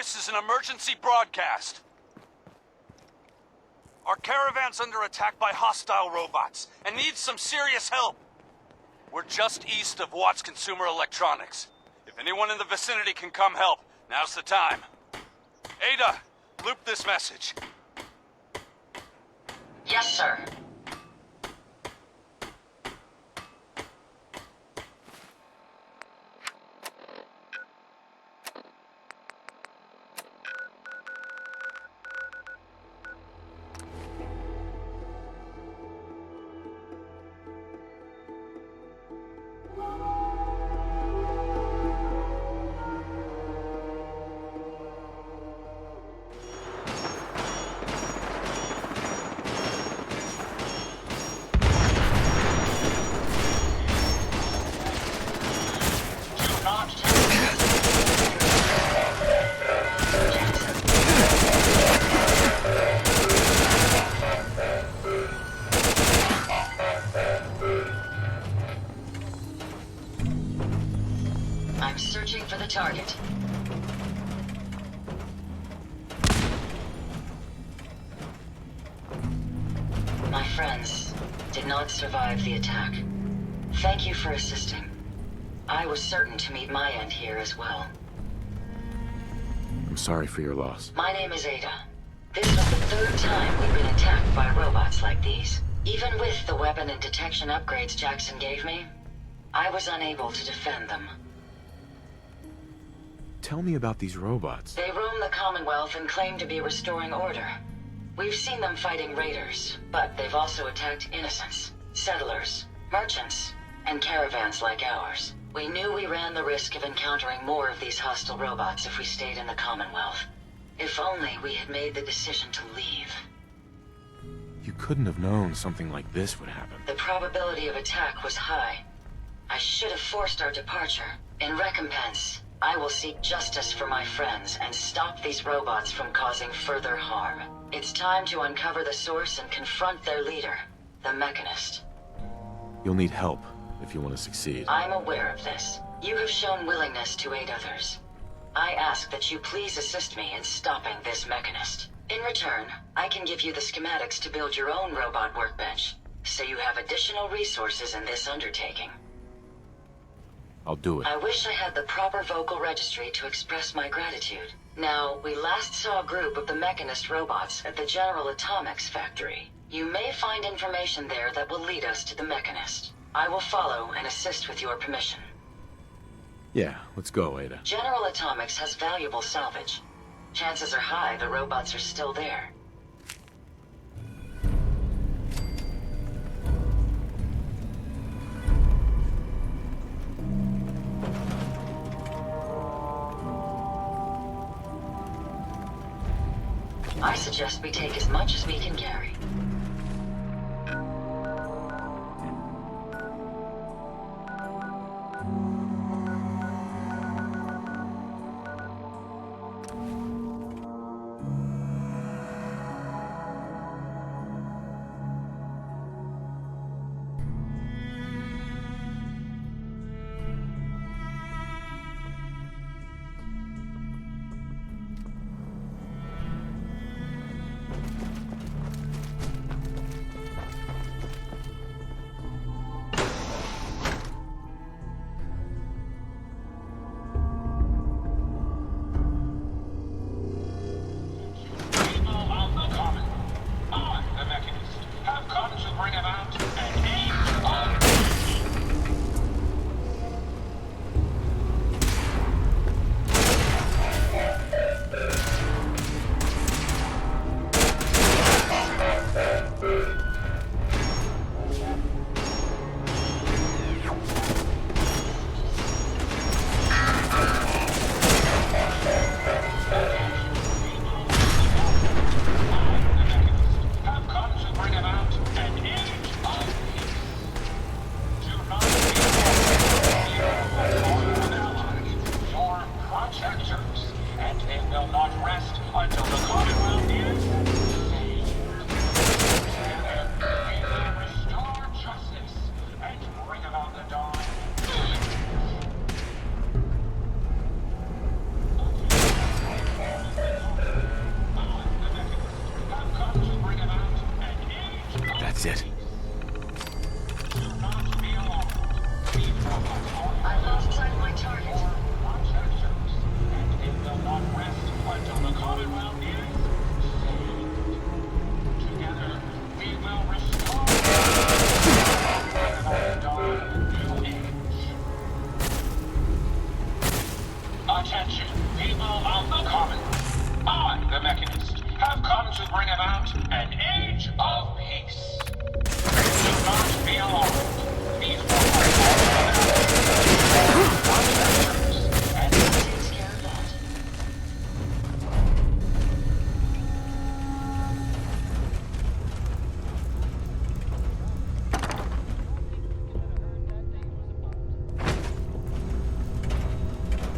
This is an emergency broadcast. Our caravan's under attack by hostile robots and needs some serious help. We're just east of Watts Consumer Electronics. If anyone in the vicinity can come help, now's the time. Ada, loop this message. Yes, sir. I'm searching for the target. My friends did not survive the attack. Thank you for assisting. I was certain to meet my end here as well. I'm sorry for your loss. My name is Ada. This was the third time we've been attacked by robots like these. Even with the weapon and detection upgrades Jackson gave me, I was unable to defend them. Tell me about these robots. They roam the Commonwealth and claim to be restoring order. We've seen them fighting raiders, but they've also attacked innocents, settlers, merchants, and caravans like ours. We knew we ran the risk of encountering more of these hostile robots if we stayed in the Commonwealth. If only we had made the decision to leave. You couldn't have known something like this would happen. The probability of attack was high. I should have forced our departure. In recompense, I will seek justice for my friends and stop these robots from causing further harm. It's time to uncover the source and confront their leader, the Mechanist. You'll need help if you want to succeed. I'm aware of this. You have shown willingness to aid others. I ask that you please assist me in stopping this Mechanist. In return, I can give you the schematics to build your own robot workbench, so you have additional resources in this undertaking. I'll do it. I wish I had the proper vocal registry to express my gratitude. Now, we last saw a group of the Mechanist robots at the General Atomics factory. You may find information there that will lead us to the Mechanist. I will follow and assist with your permission. Yeah, let's go, Ada. General Atomics has valuable salvage. Chances are high the robots are still there. I suggest we take as much as we can carry.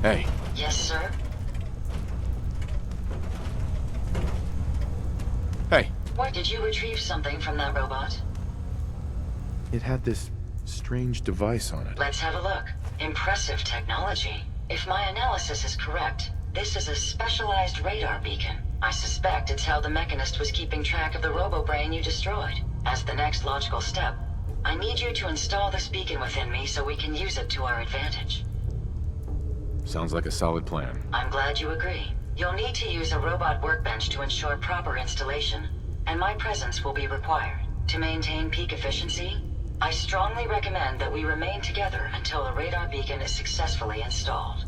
Hey, Yes, sir? hey. What, did you retrieve something from that robot? It had this strange device on it. Let's have a look. Impressive technology. If my analysis is correct, this is a specialized radar beacon. I suspect it's how the Mechanist was keeping track of the robo-brain you destroyed. As the next logical step, I need you to install this beacon within me so we can use it to our advantage. Sounds like a solid plan. I'm glad you agree. You'll need to use a robot workbench to ensure proper installation, and my presence will be required. To maintain peak efficiency, I strongly recommend that we remain together until the radar beacon is successfully installed.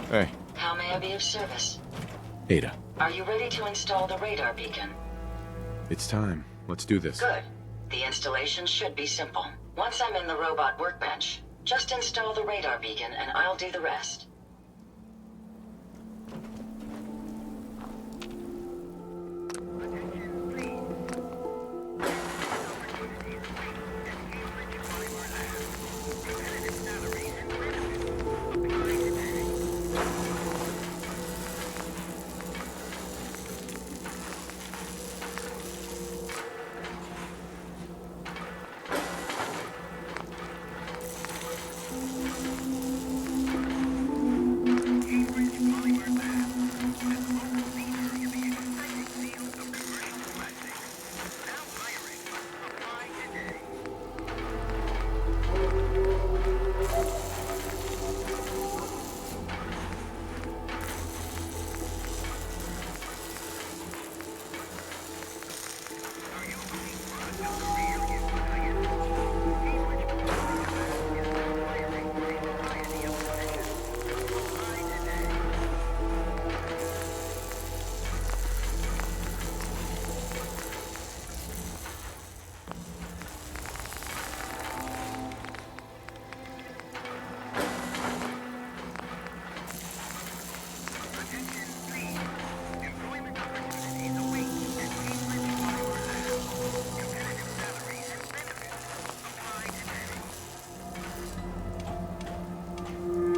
Hey, How may I be of service? Ada. Are you ready to install the radar beacon? It's time. Let's do this. Good. The installation should be simple. Once I'm in the robot workbench, just install the radar beacon and I'll do the rest.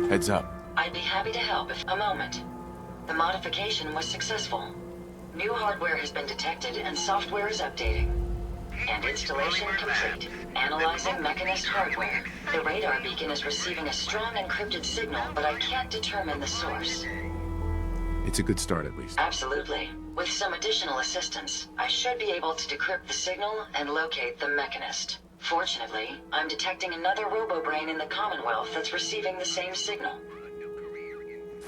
Heads up. I'd be happy to help if... A moment. The modification was successful. New hardware has been detected and software is updating. And installation complete. Analyzing Mechanist hardware. The radar beacon is receiving a strong encrypted signal, but I can't determine the source. It's a good start, at least. Absolutely. With some additional assistance, I should be able to decrypt the signal and locate the Mechanist. Fortunately, I'm detecting another robo-brain in the Commonwealth that's receiving the same signal.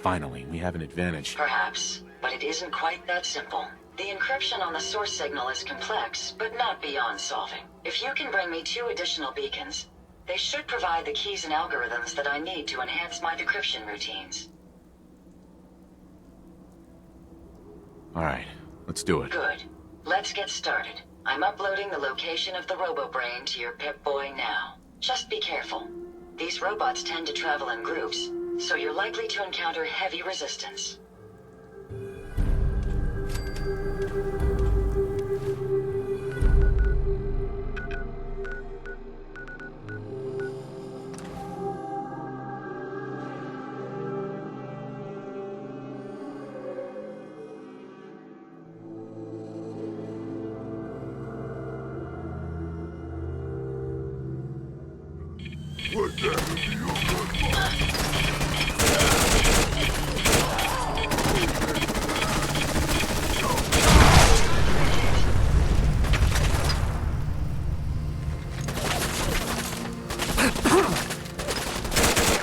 Finally, we have an advantage. Perhaps, but it isn't quite that simple. The encryption on the source signal is complex, but not beyond solving. If you can bring me 2 additional beacons, they should provide the keys and algorithms that I need to enhance my decryption routines. Alright, let's do it. Good. Let's get started. I'm uploading the location of the RoboBrain to your Pip-Boy now. Just be careful. These robots tend to travel in groups, so you're likely to encounter heavy resistance. What the hell are you good for?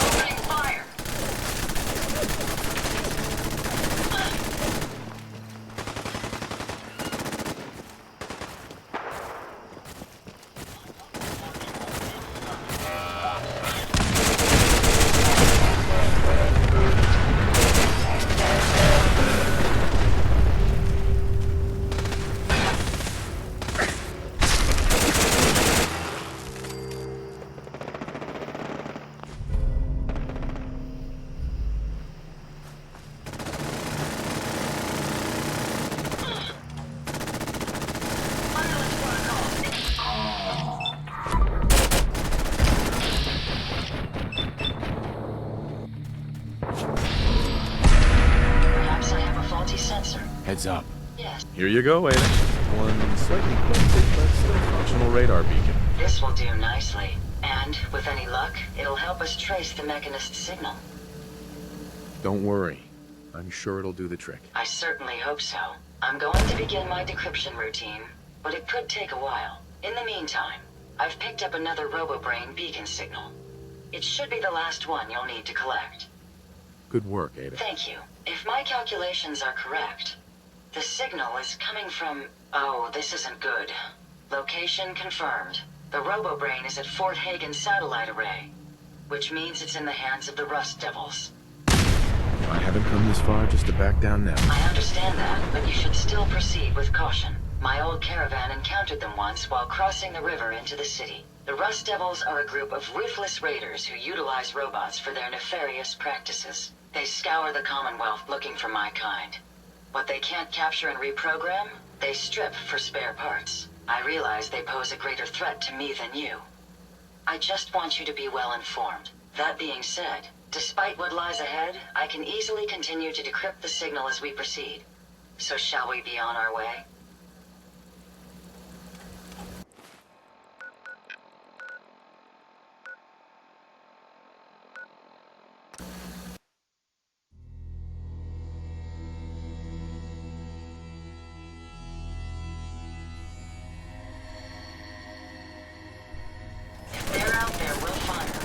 Opening fire! Perhaps I have a faulty sensor. Heads up. Yes. Here you go, Ada. One slightly crooked but still functional radar beacon. This will do nicely. And, with any luck, it'll help us trace the Mechanist's signal. Don't worry. I'm sure it'll do the trick. I certainly hope so. I'm going to begin my decryption routine, but it could take a while. In the meantime, I've picked up another RoboBrain beacon signal. It should be the last one you'll need to collect. Good work, Ada. Thank you. If my calculations are correct, the signal is coming from... Oh, this isn't good. Location confirmed. The RoboBrain is at Fort Hagen Satellite Array, which means it's in the hands of the Rust Devils. I haven't come this far just to back down now. I understand that, but you should still proceed with caution. My old caravan encountered them once while crossing the river into the city. The Rust Devils are a group of ruthless raiders who utilize robots for their nefarious practices. They scour the Commonwealth looking for my kind. What they can't capture and reprogram, they strip for spare parts. I realize they pose a greater threat to me than you. I just want you to be well informed. That being said, despite what lies ahead, I can easily continue to decrypt the signal as we proceed. So shall we be on our way? If they're out there, we'll find them.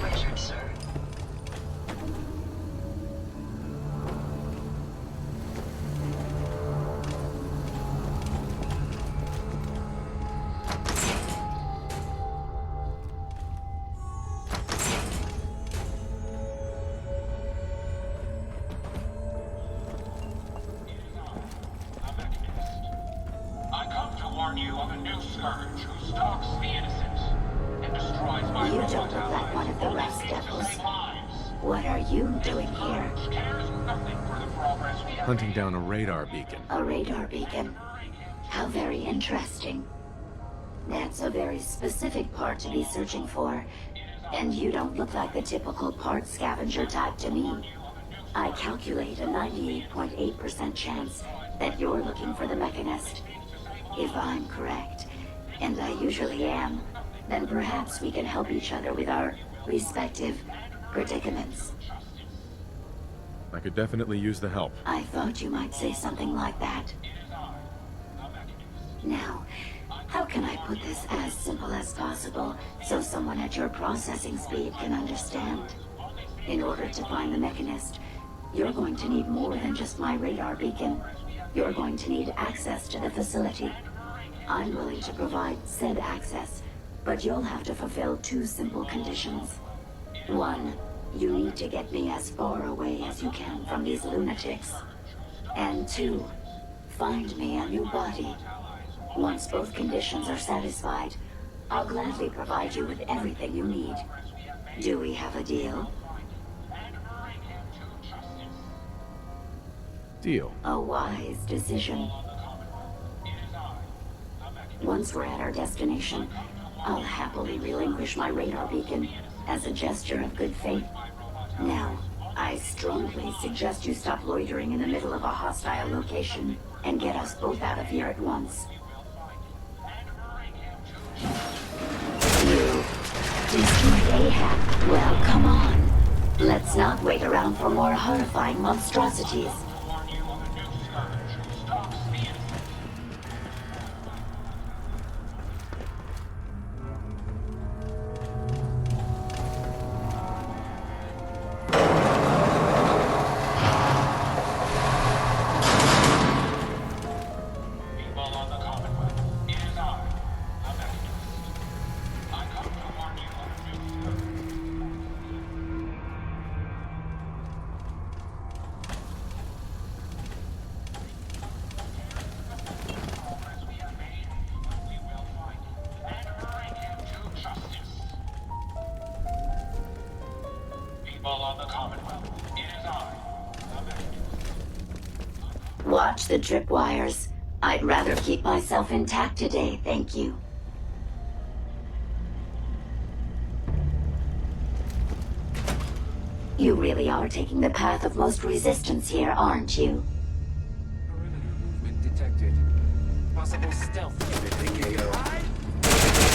Richard, sir. I come to warn you of a new scourge who stalks the innocent and destroys my You robot don't look like allies, one of the only rest seeks to devils. save lives. What are you doing here? Scourge cares nothing for the progress we have Hunting made. down a radar beacon. A radar beacon. How very interesting. That's a very specific part to be searching for. And you don't look like the typical part scavenger type to me. I calculate a 98.8% chance that you're looking for the Mechanist. If I'm correct, and I usually am, then perhaps we can help each other with our respective predicaments. I could definitely use the help. I thought you might say something like that. Now, how can I put this as simple as possible so someone at your processing speed can understand? In order to find the Mechanist, you're going to need more than just my radar beacon. You're going to need access to the facility. I'm willing to provide said access, but you'll have to fulfill two simple conditions. One, you need to get me as far away as you can from these lunatics. And two, find me a new body. Once both conditions are satisfied, I'll gladly provide you with everything you need. Do we have a deal? Deal. A wise decision. Once we're at our destination, I'll happily relinquish my radar beacon as a gesture of good faith. Now, I strongly suggest you stop loitering in the middle of a hostile location and get us both out of here at once. You destroyed Ahab. Well, come on. Let's not wait around for more horrifying monstrosities. Warn you of a new scourge who stalks the innocent. People of the Commonwealth, it is I, the Mechanist. I come to warn you of a new scourge. Progress we have made, we will find him and bring him to justice. People of the Commonwealth, it is I, the Mechanist. Watch the tripwires. I'd rather keep myself intact today, thank you. You really are taking the path of most resistance here, aren't you? Perimeter movement detected. Possible stealth unit AO.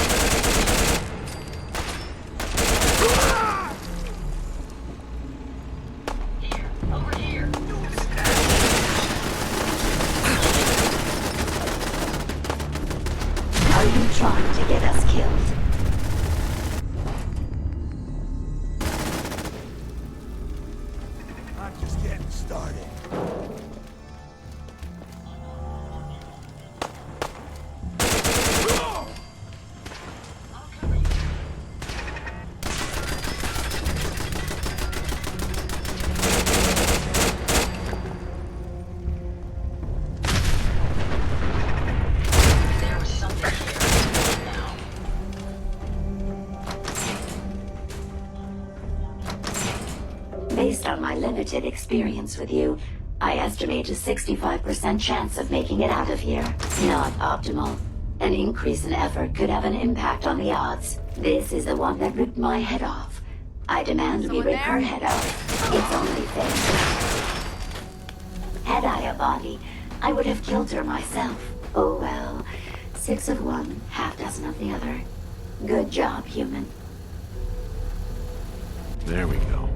Here, over here. Are you trying to get us killed? I'm just getting started. on my limited experience with you, I estimate a 65% chance of making it out of here. Not optimal. An increase in effort could have an impact on the odds. This is the one that ripped my head off. I demand we rip her head off. It's only fair. Had I a body, I would have killed her myself. Oh well. 6 of one, half dozen of the other. Good job, human. There we go.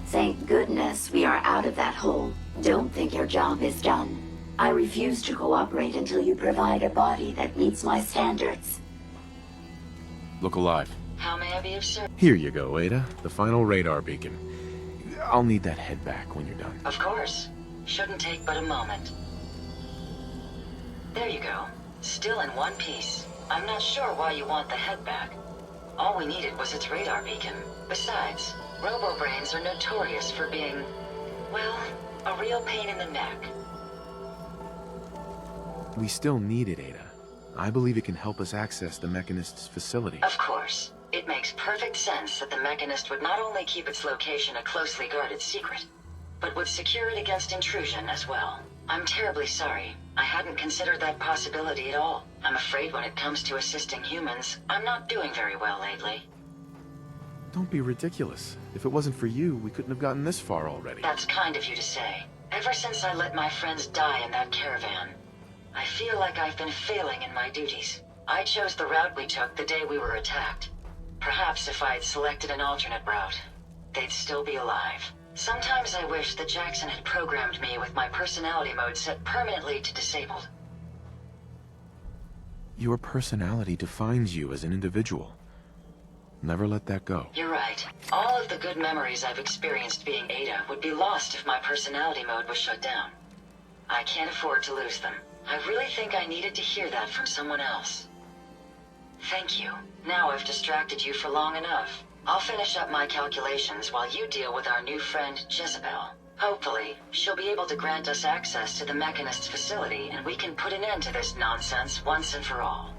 Thank goodness we are out of that hole. Don't think your job is done. I refuse to cooperate until you provide a body that meets my standards. Look alive. How may I be of service? Here you go, Ada. The final radar beacon. I'll need that head back when you're done. Of course. Shouldn't take but a moment. There you go. Still in one piece. I'm not sure why you want the head back. All we needed was its radar beacon. Besides, robo-brains are notorious for being, well, a real pain in the neck. We still need it, Ada. I believe it can help us access the Mechanist's facility. Of course. It makes perfect sense that the Mechanist would not only keep its location a closely guarded secret, but would secure it against intrusion as well. I'm terribly sorry. I hadn't considered that possibility at all. I'm afraid when it comes to assisting humans, I'm not doing very well lately. Don't be ridiculous. If it wasn't for you, we couldn't have gotten this far already. That's kind of you to say. Ever since I let my friends die in that caravan, I feel like I've been failing in my duties. I chose the route we took the day we were attacked. Perhaps if I had selected an alternate route, they'd still be alive. Sometimes I wish that Jackson had programmed me with my personality mode set permanently to disabled. Your personality defines you as an individual. Never let that go. You're right. All of the good memories I've experienced being Ada would be lost if my personality mode was shut down. I can't afford to lose them. I really think I needed to hear that from someone else. Thank you. Now I've distracted you for long enough. I'll finish up my calculations while you deal with our new friend, Jezebel. Hopefully, she'll be able to grant us access to the Mechanist's facility and we can put an end to this nonsense once and for all.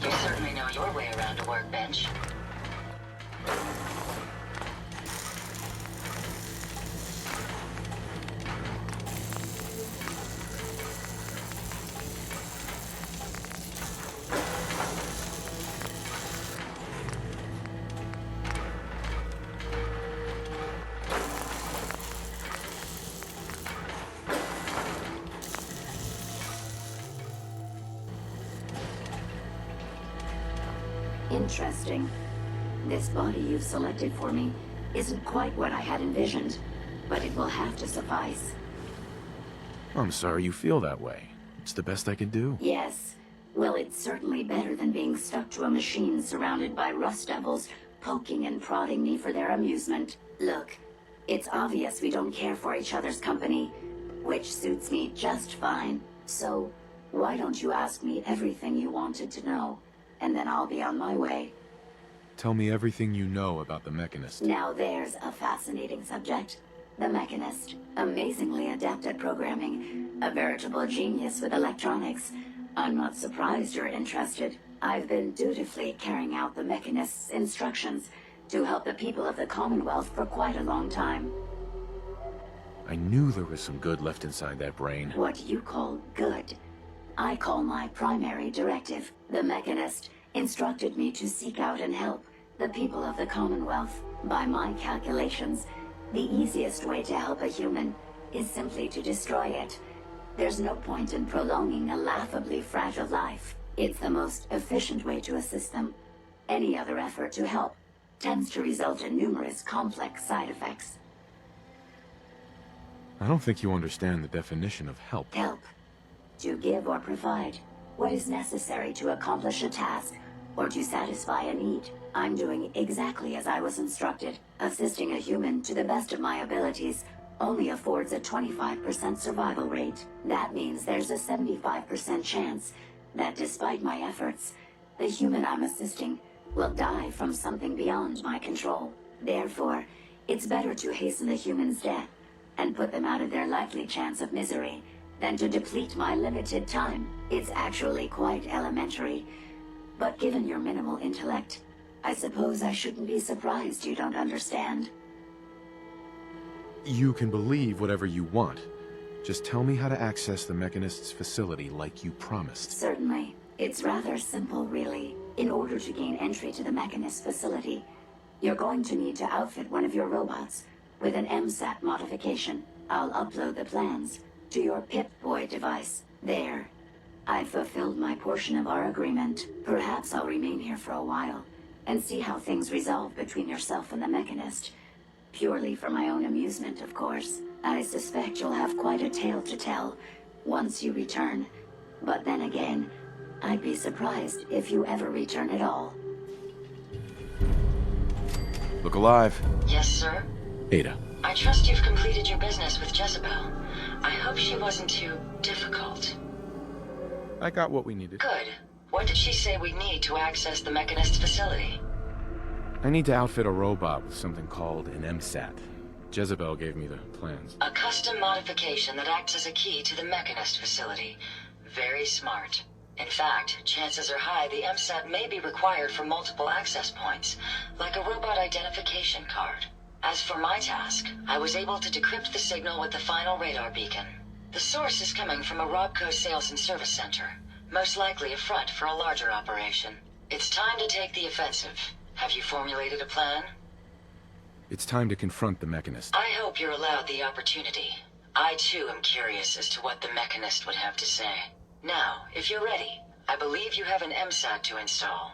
You certainly know your way around a workbench. Interesting. This body you've selected for me isn't quite what I had envisioned, but it will have to suffice. I'm sorry you feel that way. It's the best I can do. Yes. Well, it's certainly better than being stuck to a machine surrounded by rust devils, poking and prodding me for their amusement. Look, it's obvious we don't care for each other's company, which suits me just fine. So, why don't you ask me everything you wanted to know, and then I'll be on my way. Tell me everything you know about the Mechanist. Now there's a fascinating subject. The Mechanist, amazingly adept at programming, a veritable genius with electronics. I'm not surprised you're interested. I've been dutifully carrying out the Mechanist's instructions to help the people of the Commonwealth for quite a long time. I knew there was some good left inside that brain. What you call good, I call my primary directive. The Mechanist instructed me to seek out and help the people of the Commonwealth. By my calculations, the easiest way to help a human is simply to destroy it. There's no point in prolonging a laughably fragile life. It's the most efficient way to assist them. Any other effort to help tends to result in numerous complex side effects. I don't think you understand the definition of help. Help. To give or provide what is necessary to accomplish a task or to satisfy a need. I'm doing exactly as I was instructed. Assisting a human to the best of my abilities only affords a 25% survival rate. That means there's a 75% chance that despite my efforts, the human I'm assisting will die from something beyond my control. Therefore, it's better to hasten the human's death and put them out of their likely chance of misery than to deplete my limited time. It's actually quite elementary, but given your minimal intellect, I suppose I shouldn't be surprised you don't understand. You can believe whatever you want. Just tell me how to access the Mechanist's facility like you promised. Certainly. It's rather simple, really. In order to gain entry to the Mechanist facility, you're going to need to outfit one of your robots with an MSAT modification. I'll upload the plans to your Pip-Boy device. There. I've fulfilled my portion of our agreement. Perhaps I'll remain here for a while and see how things resolve between yourself and the Mechanist. Purely for my own amusement, of course. I suspect you'll have quite a tale to tell once you return. But then again, I'd be surprised if you ever return at all. Look alive. Yes, sir? Ada. I trust you've completed your business with Jezebel. I hope she wasn't too difficult. I got what we needed. Good. What did she say we need to access the Mechanist facility? I need to outfit a robot with something called an MSAT. Jezebel gave me the plans. A custom modification that acts as a key to the Mechanist facility. Very smart. In fact, chances are high the MSAT may be required for multiple access points, like a robot identification card. As for my task, I was able to decrypt the signal with the final radar beacon. The source is coming from a Robco sales and service center, most likely a front for a larger operation. It's time to take the offensive. Have you formulated a plan? It's time to confront the Mechanist. I hope you're allowed the opportunity. I too am curious as to what the Mechanist would have to say. Now, if you're ready, I believe you have an MSAT to install.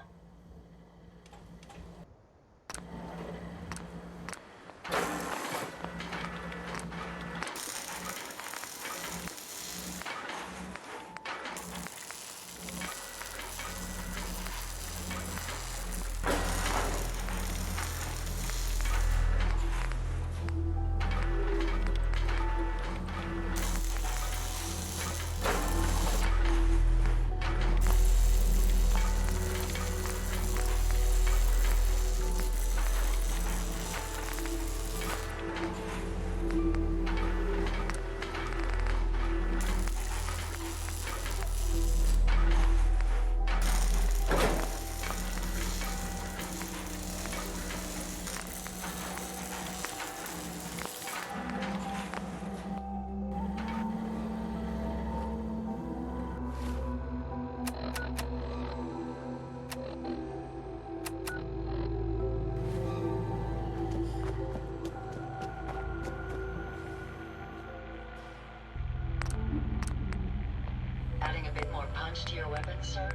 Adding a bit more punch to your weapon, sir?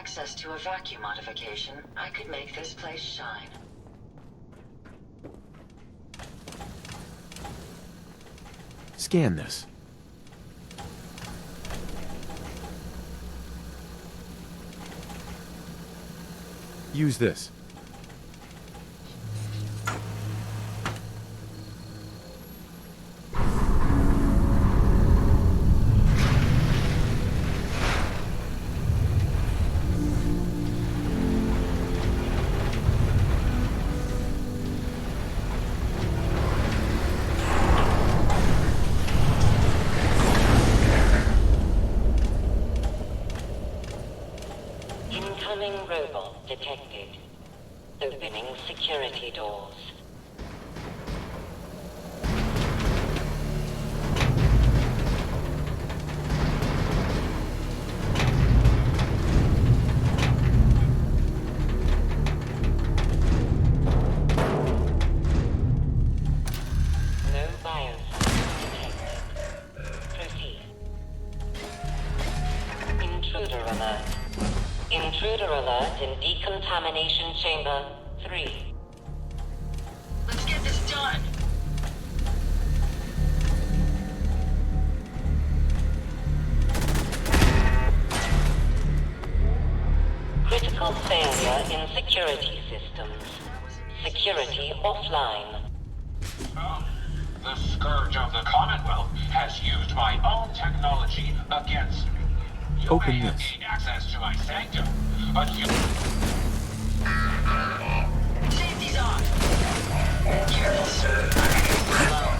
access to a vacuum modification, I could make this place shine. Scan this. Use this. Incoming robot detected. Opening security doors. No biosigns detected. Proceed. Intruder alert. Intruder alert in decontamination chamber 3. Let's get this done! Critical failure in security systems. Security offline. Oh, the Scourge of the Commonwealth has used my own technology against me. You Open may have this. gained access to my sanctum, but you... Safety's off! Careful, sir. I'm alone.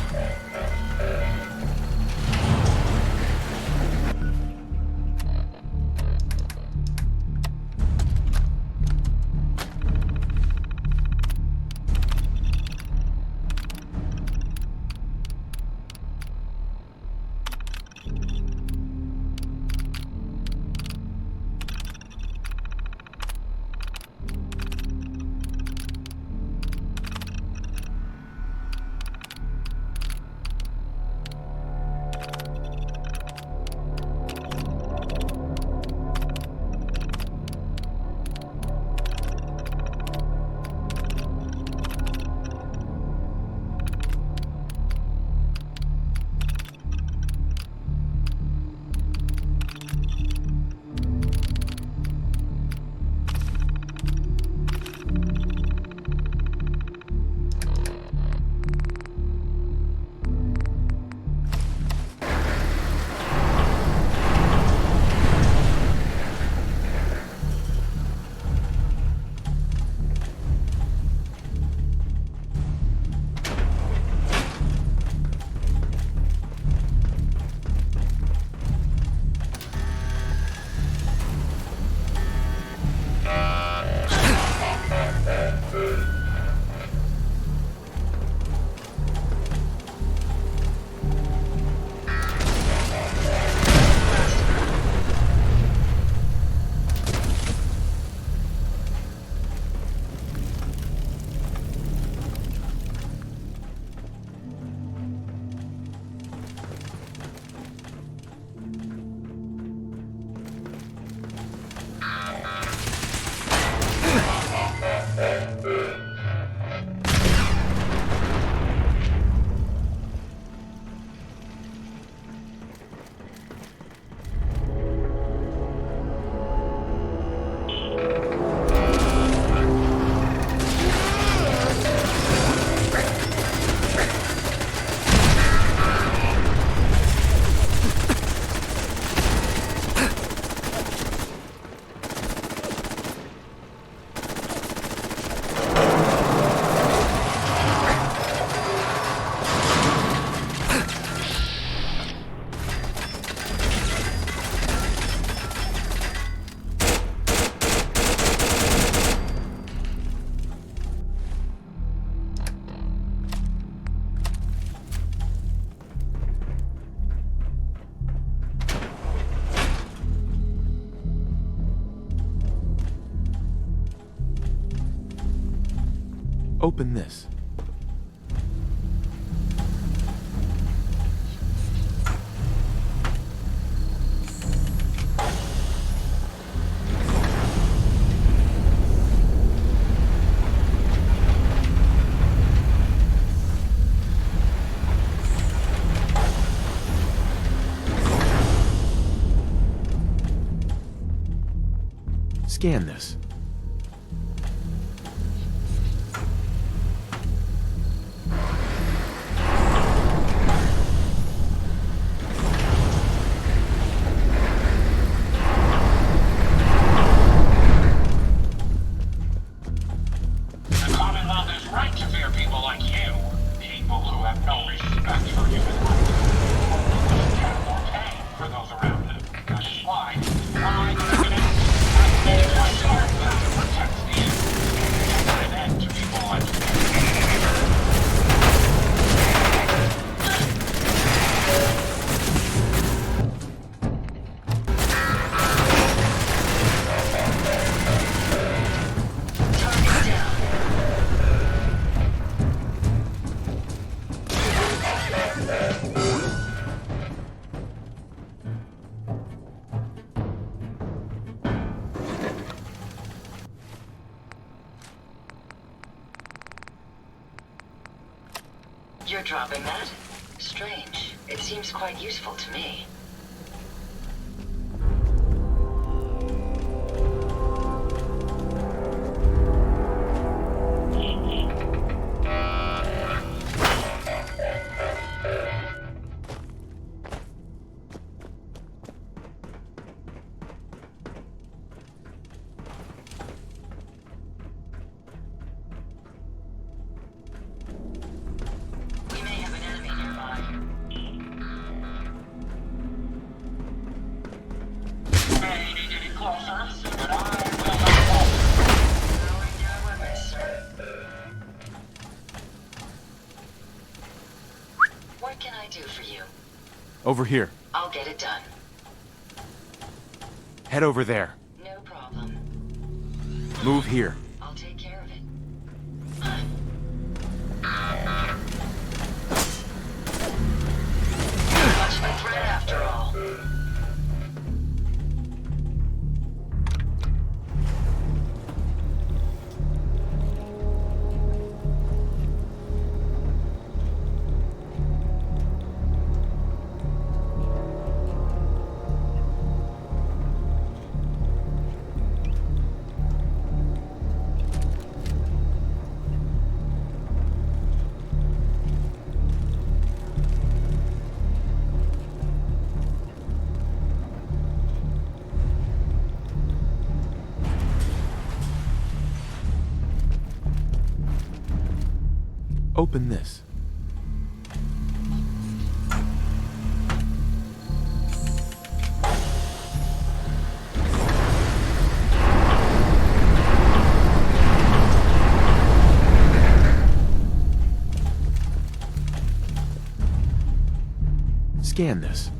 Open this. Scan this. The Commonwealth is right to fear people like you. People who have no respect for human life. Or pain for those around them. That's why I activated my guard that protects the innocent and put an end to people like you. Target down. You're dropping that? Strange. It seems quite useful to me. We may have an enemy nearby. May be getting closer, but I will not fall. Lowering your weapons, sir. What can I do for you? Over here. I'll get it done. Head over there. No problem. Move here. I'll take care of it. Much of a threat after all. Open this. Scan this.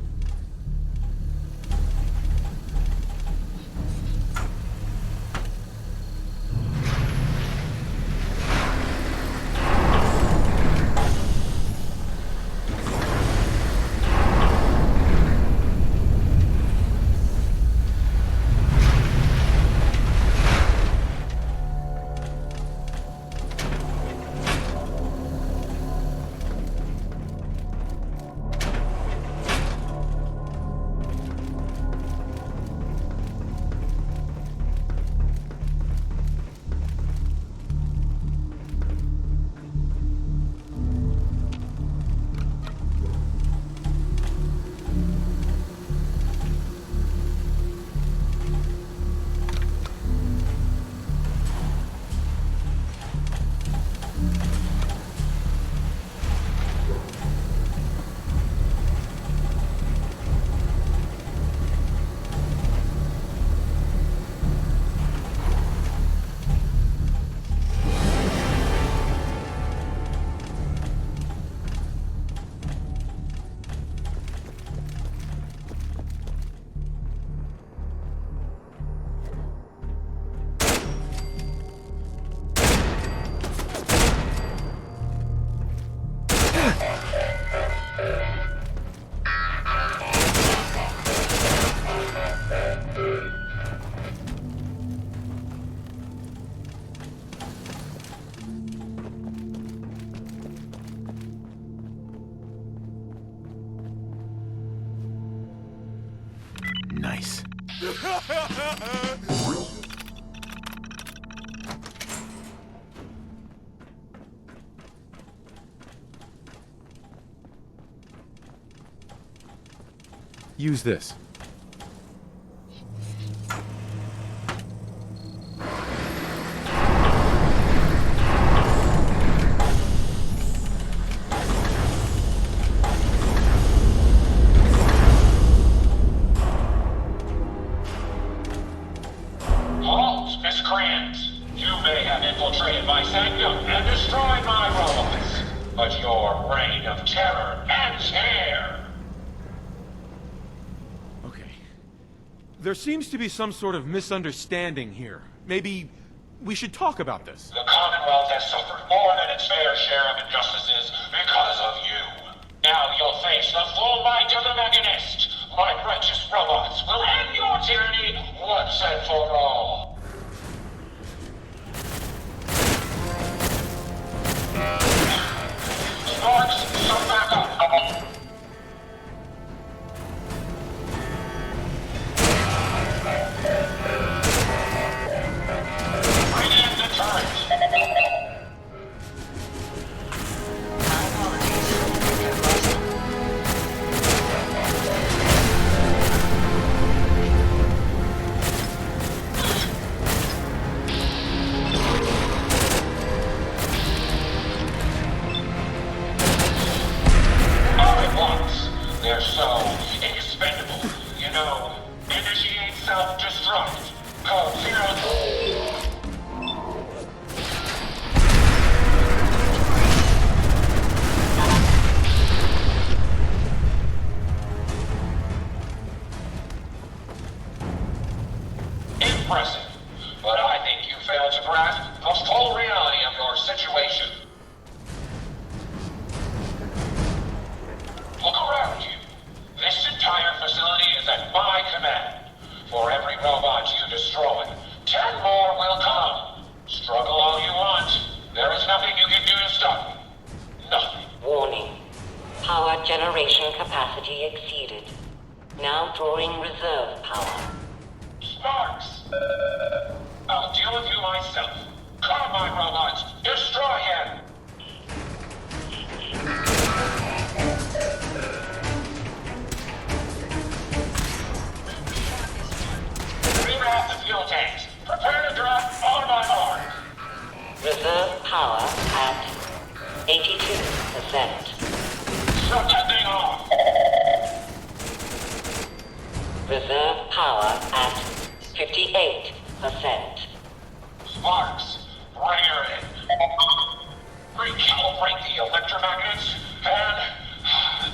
Nice. Use this. Halt, miscreants! You may have infiltrated my sanctum and destroyed my robots, but your reign of terror ends here! Okay. There seems to be some sort of misunderstanding here. Maybe we should talk about this. The Commonwealth has suffered more than its fair share of injustices because of you. Now you'll face the full might of the Mechanist. My righteous robots will end your tyranny once and for all. Sparks, some backup. Bring in the turret. My apologies. They're lost. All at once. They're so expendable. You know, initiate self-destruct. Code 0. Impressive. But I think you failed to grasp the full reality of your situation. Look around you. This entire facility is at my command. For every robot you destroy, 10 more will come. Struggle all you want. There is nothing you can do to stop me. Nothing. Warning. Power generation capacity exceeded. Now drawing reserve power. Sparks! I'll deal with you myself. Come, my robots. Destroy him! Reroute the fuel tanks. Prepare to drop on my mark. Reserve power at 82%. Shut that thing off. Reserve power at 58%. Sparks, bring her in. Recalibrate the electromagnets and...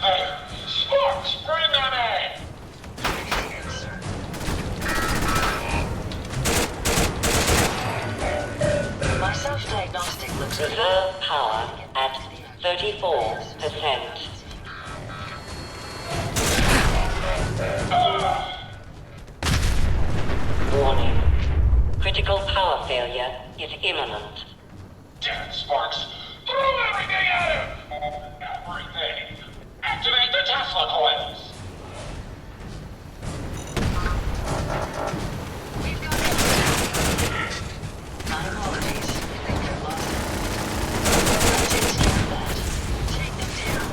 there. Sparks, bring them in! My self-diagnostic looks good. Reserve power at 34%. Warning. Critical power failure is imminent. Damn it, Sparks. Throw everything at him! Everything. Activate the Tesla coils. My apologies. They're lost. I didn't hear that. Take them down.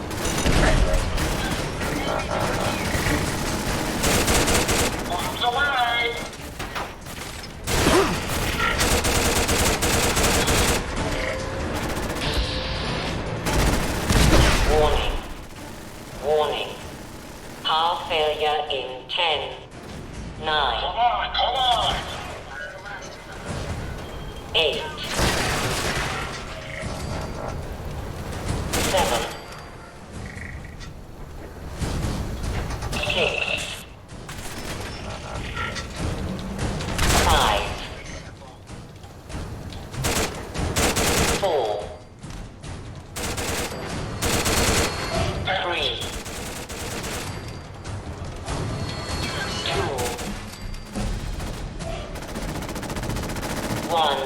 Bombs away! Warning. Warning. Power failure in 10, 9, Come on, come on! 8, 7, 6, 5, 4, 3, 2, 1.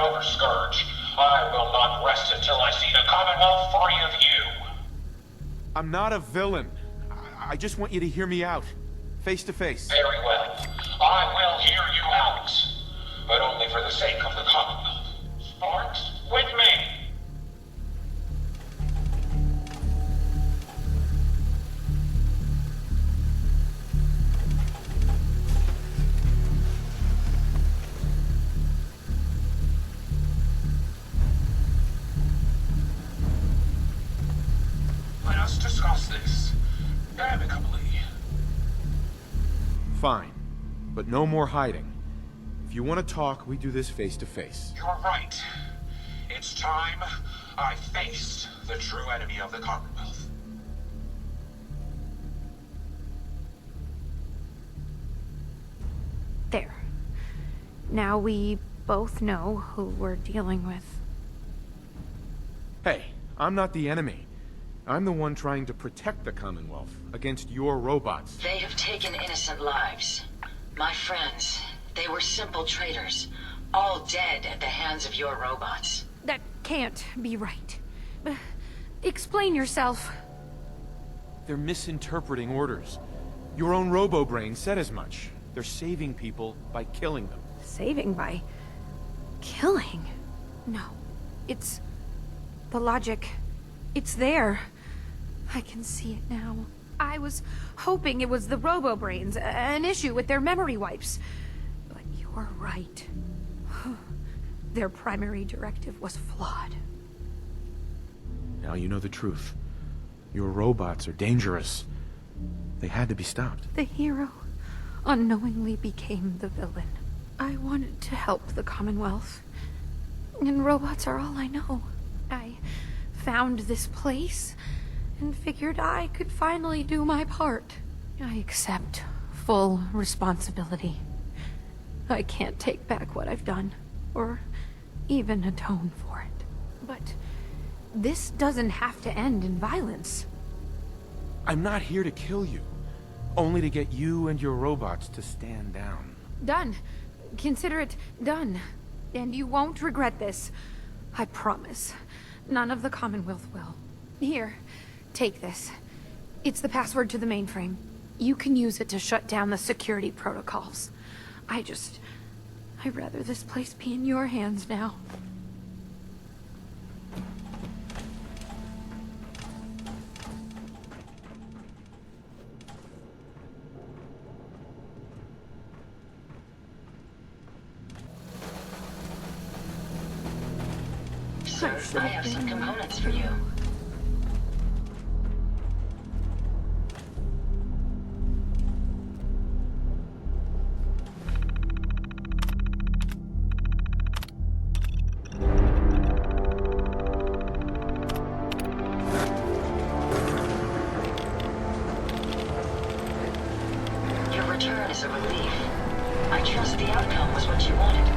over, Scourge. I will not rest until I see the Commonwealth free of you. I'm not a villain. I just want you to hear me out. Face to face. Very well. I will hear you out. But only for the sake of the Commonwealth. Sparks, with me! Let us discuss this amicably. Fine. But no more hiding. If you want to talk, we do this face to face. You're right. It's time I face the true enemy of the Commonwealth. There. Now we both know who we're dealing with. Hey, I'm not the enemy. I'm the one trying to protect the Commonwealth against your robots. They have taken innocent lives. My friends, they were simple traitors, all dead at the hands of your robots. That can't be right. Explain yourself. They're misinterpreting orders. Your own robo-brain said as much. They're saving people by killing them. Saving by killing? No. It's the logic. It's there. I can see it now. I was hoping it was the robo-brains, an issue with their memory wipes. But you're right. Their primary directive was flawed. Now you know the truth. Your robots are dangerous. They had to be stopped. The hero unknowingly became the villain. I wanted to help the Commonwealth. And robots are all I know. I found this place and figured I could finally do my part. I accept full responsibility. I can't take back what I've done, or even atone for it. But this doesn't have to end in violence. I'm not here to kill you. Only to get you and your robots to stand down. Done. Consider it done. And you won't regret this. I promise. None of the Commonwealth will. Here, take this. It's the password to the mainframe. You can use it to shut down the security protocols. I'd rather this place be in your hands now. Sir, I have some components for you. Your return is a relief. I trust the outcome was what you wanted.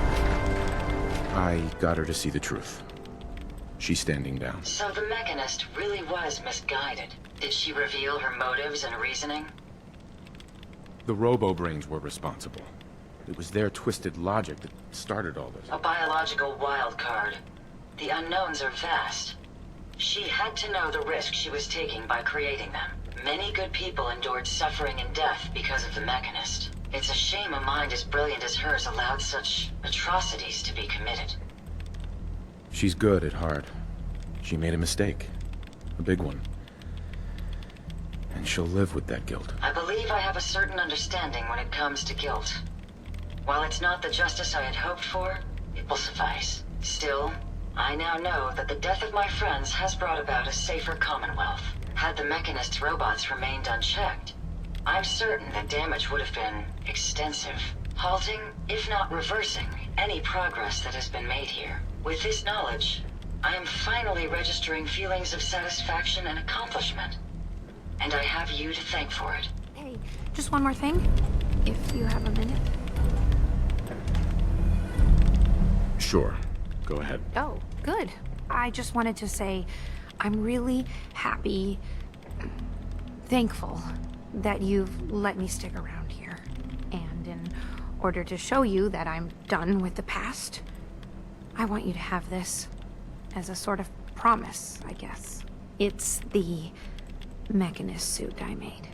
I got her to see the truth. She's standing down. So the Mechanist really was misguided. Did she reveal her motives and reasoning? The robo-brains were responsible. It was their twisted logic that started all this. A biological wild card. The unknowns are vast. She had to know the risk she was taking by creating them. Many good people endured suffering and death because of the Mechanist. It's a shame a mind as brilliant as hers allowed such atrocities to be committed. She's good at heart. She made a mistake. A big one. And she'll live with that guilt. I believe I have a certain understanding when it comes to guilt. While it's not the justice I had hoped for, it will suffice. Still, I now know that the death of my friends has brought about a safer Commonwealth. Had the Mechanist's robots remained unchecked, I'm certain that damage would have been extensive, halting, if not reversing, any progress that has been made here. With this knowledge, I am finally registering feelings of satisfaction and accomplishment. And I have you to thank for it. Hey, just one more thing, if you have a minute. Sure. Go ahead. Oh, good. I just wanted to say I'm really happy, thankful that you've let me stick around here. And in order to show you that I'm done with the past, I want you to have this as a sort of promise, I guess. It's the mechanist suit I made.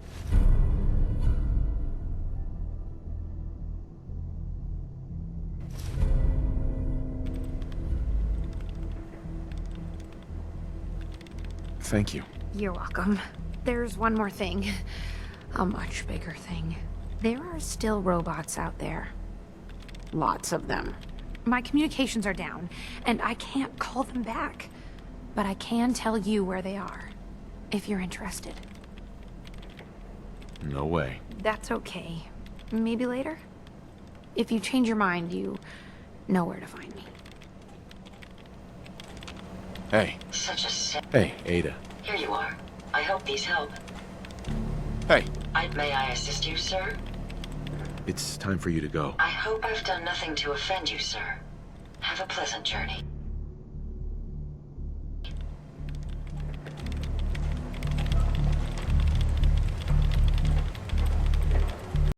Thank you. You're welcome. There's one more thing. A much bigger thing. There are still robots out there. Lots of them. My communications are down, and I can't call them back. But I can tell you where they are, if you're interested. No way. That's okay. Maybe later? If you change your mind, you know where to find me. Hey. Such a Hey, Ada. Here you are. I hope these help. Hey. May I assist you, sir? It's time for you to go. I hope I've done nothing to offend you, sir. Have a pleasant journey.